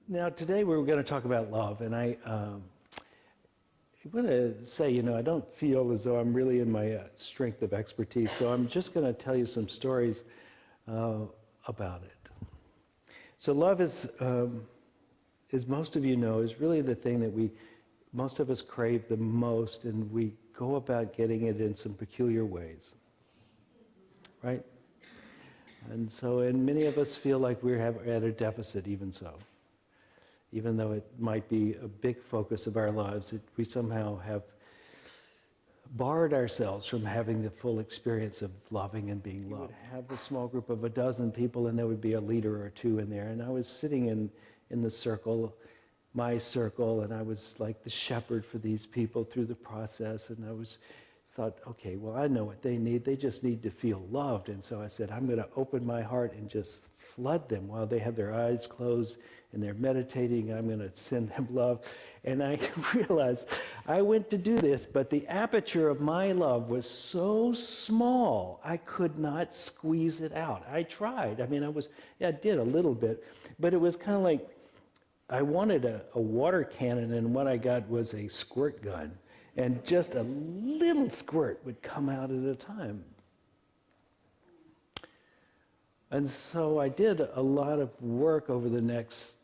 Now today we're going to talk about love, and I want to say, I don't feel as though I'm really in my strength of expertise, so I'm just going to tell you some stories about it. So love is, as most of you know, is really the thing that most of us crave the most, and we go about getting it in some peculiar ways, right? And many of us feel like we're at a deficit, even so. Even though it might be a big focus of our lives, we somehow have barred ourselves from having the full experience of loving and being loved. We would have a small group of a dozen people, and there would be a leader or two in there, and I was sitting in the circle, my circle, and I was like the shepherd for these people through the process, and thought, okay, well, I know what they need. They just need to feel loved. And so I said, I'm going to open my heart and just flood them while they have their eyes closed and they're meditating. I'm going to send them love. And I realized I went to do this, but the aperture of my love was so small, I could not squeeze it out. I tried. I did a little bit, but it was kind of like I wanted a water cannon, and what I got was a squirt gun. And just a little squirt would come out at a time. And so I did a lot of work over the next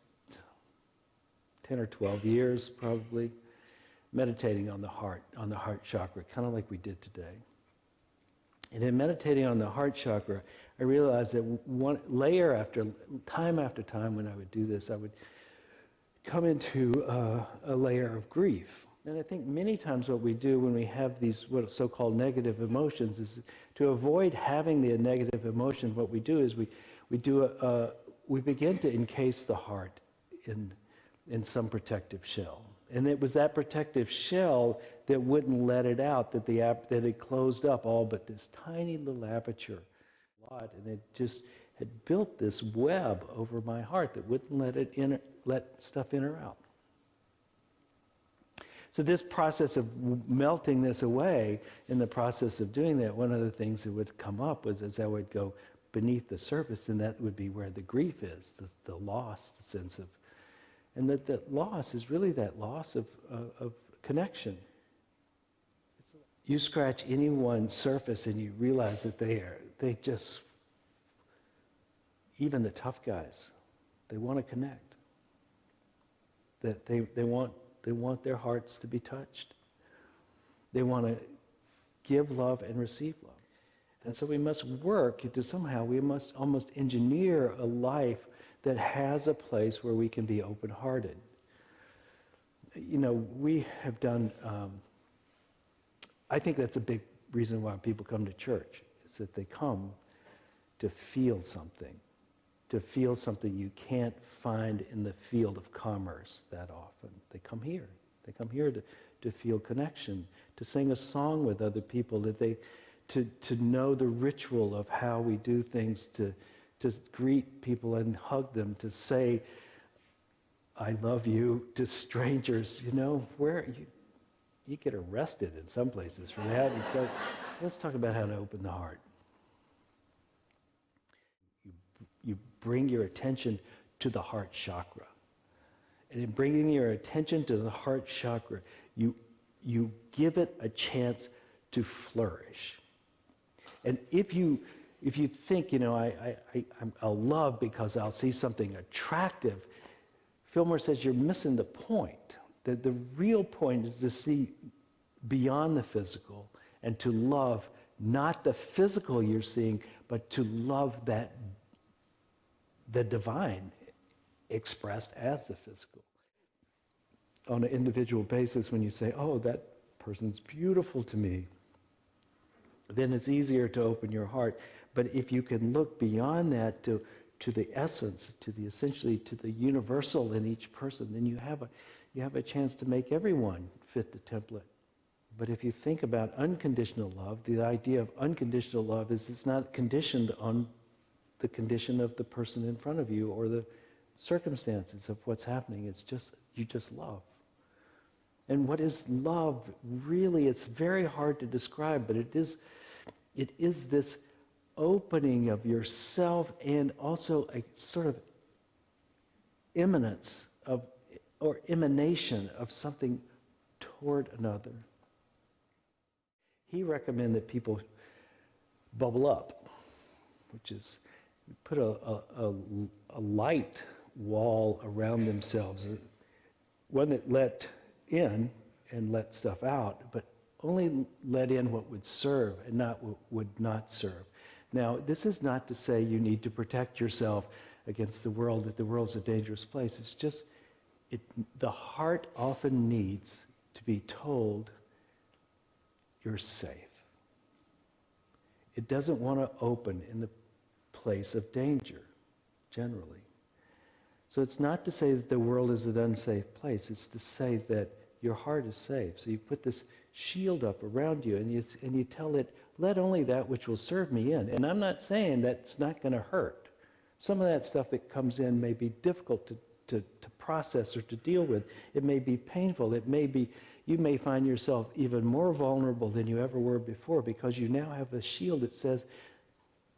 10 or 12 years, probably, meditating on the heart chakra, kind of like we did today. And in meditating on the heart chakra, I realized that time after time when I would do this, I would come into a layer of grief. And I think many times what we do when we have these so-called negative emotions is to avoid having the negative emotion. What we do is we begin to encase the heart in some protective shell. And it was that protective shell that wouldn't let it out, that it closed up all but this tiny little aperture. And it just had built this web over my heart that wouldn't let stuff in or out. So this process of melting this away, in the process of doing that, one of the things that would come up was as I would go beneath the surface, and that would be where the grief is, the loss, the sense of, and that loss is really that loss of connection. You scratch anyone's surface and you realize that even the tough guys, they want to connect. That they want their hearts to be touched. They want to give love and receive love. And so we must work we must almost engineer a life that has a place where we can be open-hearted. We have done, I think that's a big reason why people come to church, is that they come to feel something you can't find in the field of commerce that often. They come here. They come here to feel connection, to sing a song with other people, to know the ritual of how we do things, to greet people and hug them, to say, I love you, to strangers. Where you get arrested in some places for that. And so let's talk about how to open the heart. You bring your attention to the heart chakra. And in bringing your attention to the heart chakra, you give it a chance to flourish. And if you think, I'll love because I'll see something attractive, Fillmore says you're missing the point. That the real point is to see beyond the physical and to love not the physical you're seeing, but to love the divine expressed as the physical. On an individual basis, when you say, oh, that person's beautiful to me, then it's easier to open your heart. But if you can look beyond that to the essence, essentially to the universal in each person, then you have a chance to make everyone fit the template. But if you think about unconditional love, the idea of unconditional love is it's not conditioned on the condition of the person in front of you or the circumstances of what's happening. It's just, you just love. And what is love? Really, it's very hard to describe, but it is this opening of yourself and also a sort of imminence of, or emanation of something toward another. He recommended that people bubble up, which is put a light wall around themselves, one that let in and let stuff out, but only let in what would serve and not what would not serve. Now, this is not to say you need to protect yourself against the world, that the world's a dangerous place. It's just, the heart often needs to be told, you're safe. It doesn't want to open in the place of danger, generally. So it's not to say that the world is an unsafe place. It's to say that your heart is safe. So you put this shield up around you, and you tell it, let only that which will serve me in. And I'm not saying that's not going to hurt. Some of that stuff that comes in may be difficult to process or to deal with. It may be painful. You may find yourself even more vulnerable than you ever were before, because you now have a shield that says,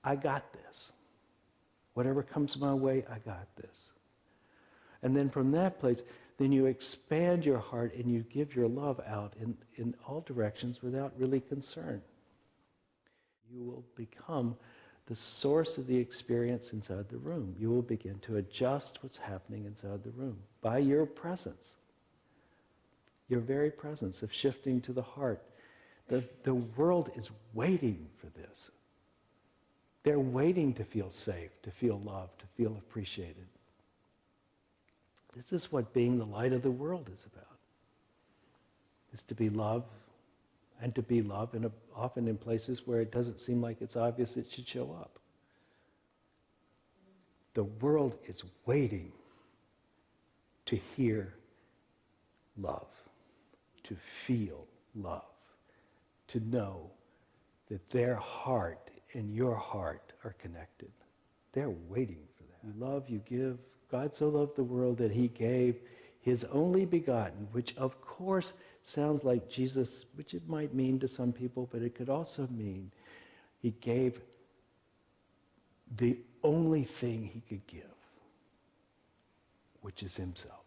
I got this. Whatever comes my way, I got this. And then from that place, then you expand your heart and you give your love out in all directions without really concern. You will become the source of the experience inside the room. You will begin to adjust what's happening inside the room by your presence. Your very presence of shifting to the heart. The world is waiting for this. They're waiting to feel safe, to feel loved, to feel appreciated. This is what being the light of the world is about. Is to be loved, and to be loved, and often in places where it doesn't seem like it's obvious it should show up. The world is waiting to hear love, to feel love, to know that their heart and your heart are connected. They're waiting for that. You love, you give. God so loved the world that he gave his only begotten, which of course sounds like Jesus, which it might mean to some people, but it could also mean he gave the only thing he could give, which is himself.